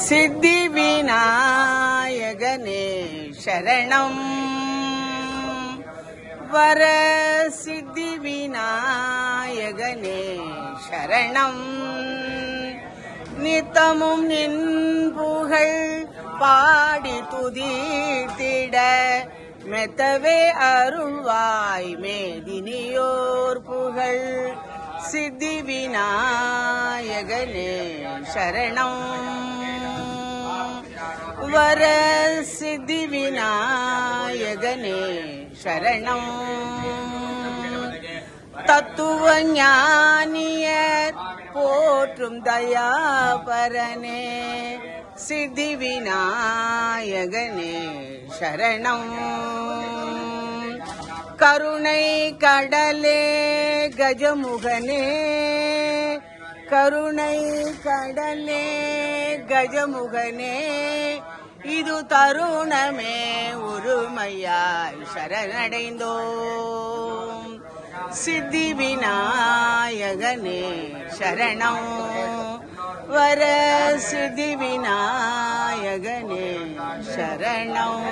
சித்தி விநாயகனே சரணம் வர சித்தி விநாயகனே சரணம் நித்தமும் நின் புகழ் பாடி துதித்திட மெத்தவே அருள்வாய் மேதினியோர் புகழ் சித்தி விநாயகனே சரணம் வர சித்தி விநாயகனே சரணம் தத்துவ ஞானியர் போற்றும் தயாபரனே சித்தி விநாயகனே சரணம் கருணை கடலே கஜமுகனே கருணை கடலே கஜமுகனே இது தருணமே ஒருமையாய் சரணடைந்தோம் சித்தி விநாயகனே சரணம் வர சித்தி விநாயகனே சரணம்.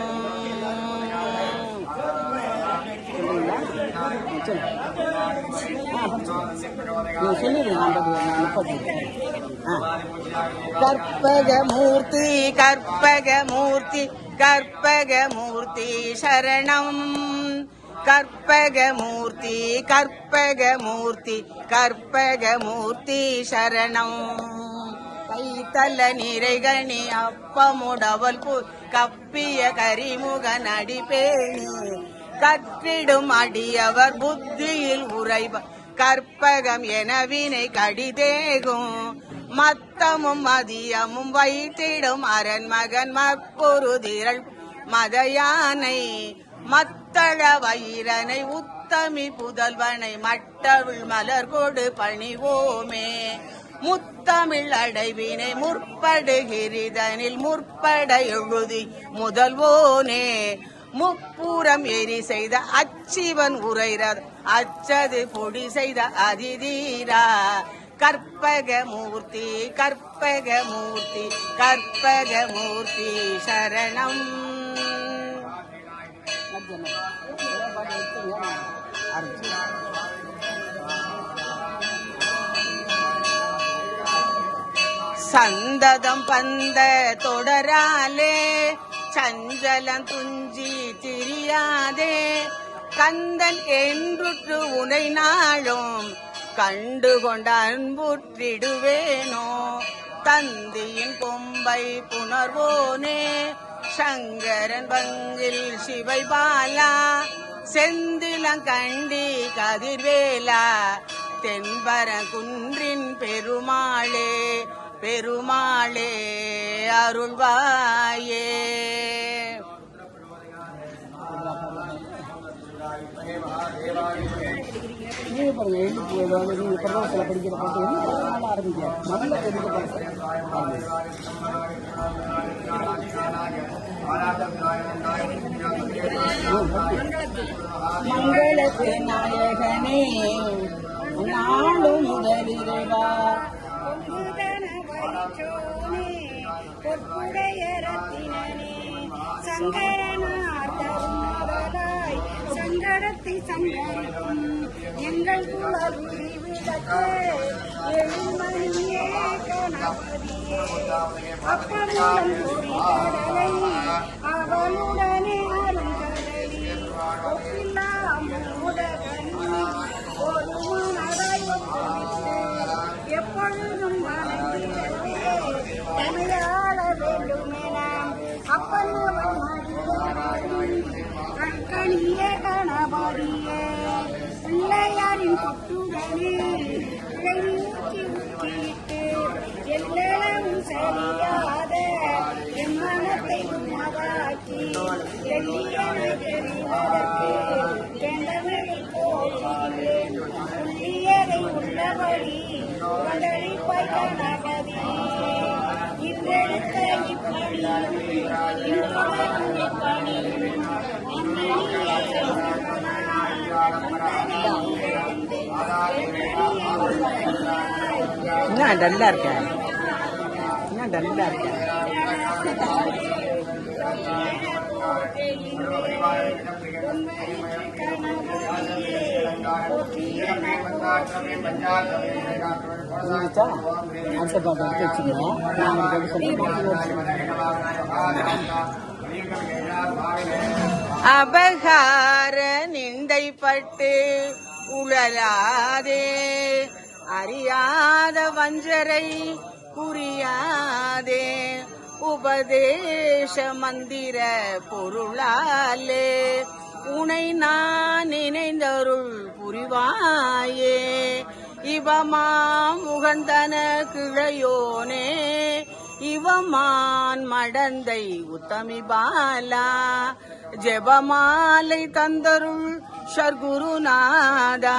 கற்பகமூர்த்தி கற்பகமூர்த்தி கற்பகமூர்த்தி சரணம் கற்பகமூர்த்தி கற்பகமூர்த்தி கற்பகமூர்த்தி சரணம் கைத்தல நிறைகணி அப்பமுடவல் கப்பிய கரிமுக நடிப்பேணி கற்றிடும் அடியவர் புத்தியில் உறைவ கற்பகம் எனவினை கடிதேகும் மத்தமும் மதியமும் வைத்திடும் அரண்மகன் மற்பொருதிரள் மதயானை மத்தள வைரனை உத்தமி புதல்வனை மட்டவிழ் மலர் கொடு பணிவோமே முத்தமிழ் அடைவினை முற்படுகிரிதனில் முற்பட எழுதி முதல்வோனே முப்புறம் எரி செய்த அச்சிவன் உரைரர் அச்சது பொடி செய்த அதிதீரா கற்பகமூர்த்தி கற்பகமூர்த்தி கற்பகமூர்த்தி சரணம். சந்ததம் பந்த தொடராலே சஞ்சலம் துஞ்சி திரியாதே கந்தன் என்றுற்று உனை நாளும் கண்டுகொண்ட அன்புற்றிடுவேனோ தந்தியின் கொம்பை புணர்வோனே சங்கரன் பங்கில் சிவை பாலா செந்திலங்கண்டி கதிர்வேலா தென்பரங்குன்றின் பெருமாளே பெருமாளே அருள்வாயே. நீங்கள் பாருங்க எழுதி நீங்கள் பிரதோஷத்தில் படிக்கிற பாட்டு என்ன நல்லா ஆரம்பிக்காது முதல்ல தெரிஞ்ச பாட்டு மங்களத்து நாயகனே நாளும் முதலிரவா சங்கடத்தை சங்கரிக்கும் எங்கள் குலவிழி விளக்கு எழுமணியே கணபதியே அப்பனுடன் கடலை அவனுடனே அருங்கடலி ஒப்பில்லாமுடகனி ஒரு மனதாய் ஒப்புவித்து எப்பொழுதும் வணங்கிடவே தமிழாள வேண்டுமென அப்பனவன் கண்கணிய கணபதியே பிள்ளையாரின் கொட்டுடனே ஊற்றி ஊற்றிட்டு எல்லளவும் சரியாத என் மனத்தை மதாக்கி எல்லியனை தெரிவதற்கு தெண்டமிழ் போகிறேன் உள்ளியதை உள்ளபடி உடலிப்பாய் கணபதியே இன்றெடுத்த இப்படியும் இன்றொடரும் இப்படியும் என்ன டல்லா இருக்க என்ன டல்லா இருக்க அடுத்த பாட்டு எடுத்து வச்சுக்கோங்க அபகார நிந்தைப்பட்டு உழலாதே அறியாத வஞ்சரை புரியாதே உபதேச மந்திர பொருளாலே உனை நான் நினைந்தருள் புரிவாயே இவமாம் முகந்தன கிழையோனே இவமான் மடந்தை உத்தமி பாலா ஜெபமாலை தந்தருள் ஷர்குருநாதா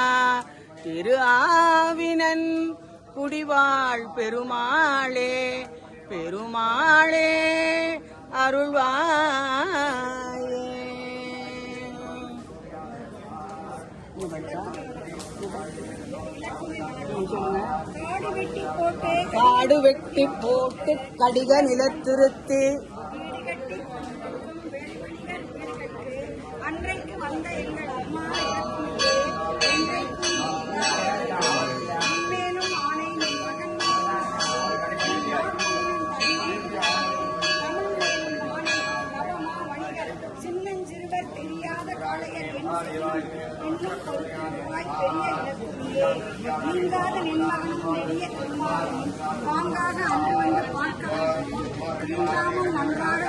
திரு ஆவினன் குடிவாழ் பெருமாளே பெருமாளே அருள்வாயே. காடு வெட்டி போட்டு கடிக நிலத்திருத்தி அன்றைக்கு வந்த எங்கள் அம்மா மேலும் ஆணை சின்னஞ்சிறுவர் தெரியாத காளையர் நீங்காத நின்மகனும் நெடிய திருமாலும் வாங்காத அன்று வந்து பார்க்க தீண்டாமல் நன்றாக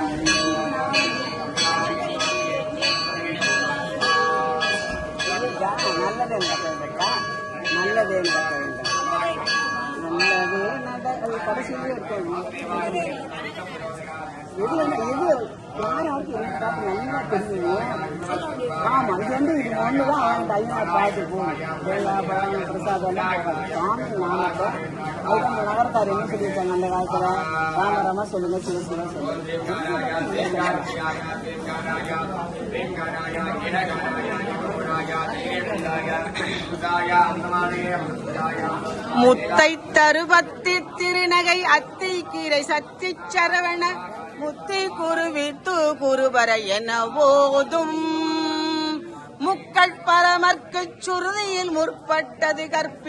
நல்லதே நடக்க நல்லதே நடக்க வேண்டும் நல்லதே அது கடைசியிலே இருக்கணும் எது எது யாராவது எனக்கு பார்த்து நல்லா தெரியும் ஆமாம் இது வந்து இது ஒன்று தான் அவன் டைமாக பார்த்து போகணும் எல்லா பழம் பிரசாதம் எல்லாம் போகாது சாமி நாமத்தை அதுக்கு அந்த நகரத்தார் என்ன சொல்லியிருக்காங்க அந்த காலத்தில் ராமராமா சொல்லுங்க சிவசிவா சொல்லுங்க முத்தை தருபத்தி திருநகை அத்தை கீரை சத்தி சரவண முத்தி குருவித்து குருபர என ஓதும் முக்கள் பரமர்க்கு சுருதியில் முற்பட்டது கற்பி